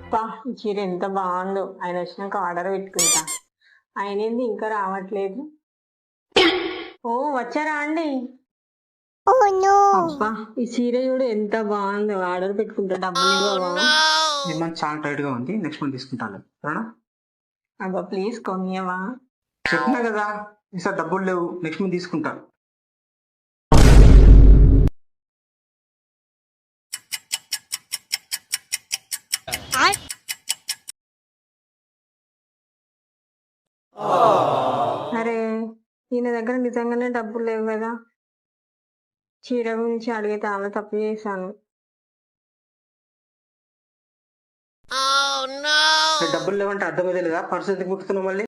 అబ్బా! ఈ చీర ఎంత బావుందో. ఆయన వచ్చినాక ఆర్డర్ పెట్టుకుంటా. ఆయనేంది ఇంకా రావట్లేదు? ఓహ్! వచ్చారా అండి? అబ్బా! ఈ చీర చూడు ఎంత బావుందో. ఆర్డర్ పెట్టుకుంటా. డబ్బులివ్వవా? ఈ మంత్ చాలా టైట్ గా ఉంది, నెక్స్ట్ మంత్ తీసుకుంటాను. సరేనా? అబ్బా! ప్లీజ్ కొనియవా? చెప్పినా కదా, ఈసారి డబ్బులు లేవు, నెక్స్ట్ మంత్ తీసుకుంటా. అరే! ఈయన దగ్గర నిజంగానే డబ్బులు లేవు కదా! చీర గురించి అడిగి చాలా తప్పు చేశాను. డబ్బులు లేవంటే అర్థమైతే లేదా? పర్సు ఎందుకు ముట్టుతున్నావు మళ్ళీ?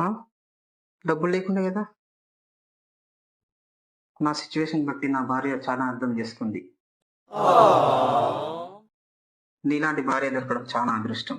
ఆ? డబ్బులు లేకుండా కదా? నా సిచ్యువేషన్ బట్టి నా భార్య చాలా అర్థం చేసుకుంది. నీలాంటి భార్య దొరకడం చాలా అదృష్టం.